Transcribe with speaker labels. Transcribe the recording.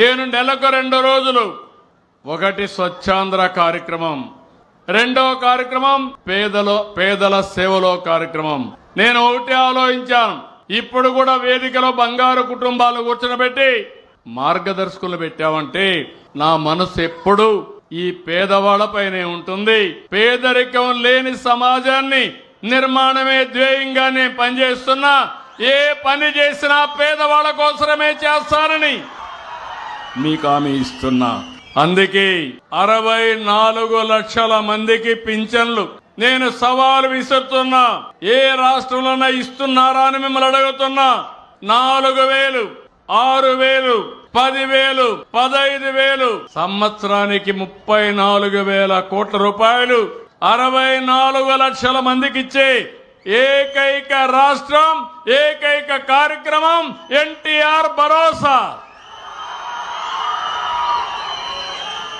Speaker 1: నేను నెలకు 2 రోజులు, ఒకటి స్వచ్ఛాంధ్ర కార్యక్రమం, రెండవ కార్యక్రమం పేదల సేవలో కార్యక్రమం. నేను ఒకటి ఆలోచించాను, ఇప్పుడు కూడా వేదికలో బంగారు కుటుంబాలు కూర్చోబెట్టి మార్గదర్శకులు పెట్టామంటే నా మనసు ఎప్పుడు ఈ పేదవాళ్లపైనే ఉంటుంది. పేదరికం లేని సమాజాన్ని నిర్మాణమే ధ్యేయంగా నేను పనిచేస్తున్నా. ఏ పని చేసినా పేదవాళ్ల కోసమే చేస్తానని మీకు హామీ ఇస్తున్నా. అందుకే 64 లక్షల మందికి పింఛన్లు నేను సవాలు విసురుతున్నా. ఏ రాష్ట్రంలోనే ఇస్తున్నారా అని మిమ్మల్ని అడుగుతున్నా. 4,000, 6,000, 10,000, 15,000, సంవత్సరానికి 34,000 కోట్ల రూపాయలు 64 లక్షల మందికి ఇచ్చే ఏకైక రాష్ట్రం, ఏకైక కార్యక్రమం ఎన్టీఆర్ భరోసా.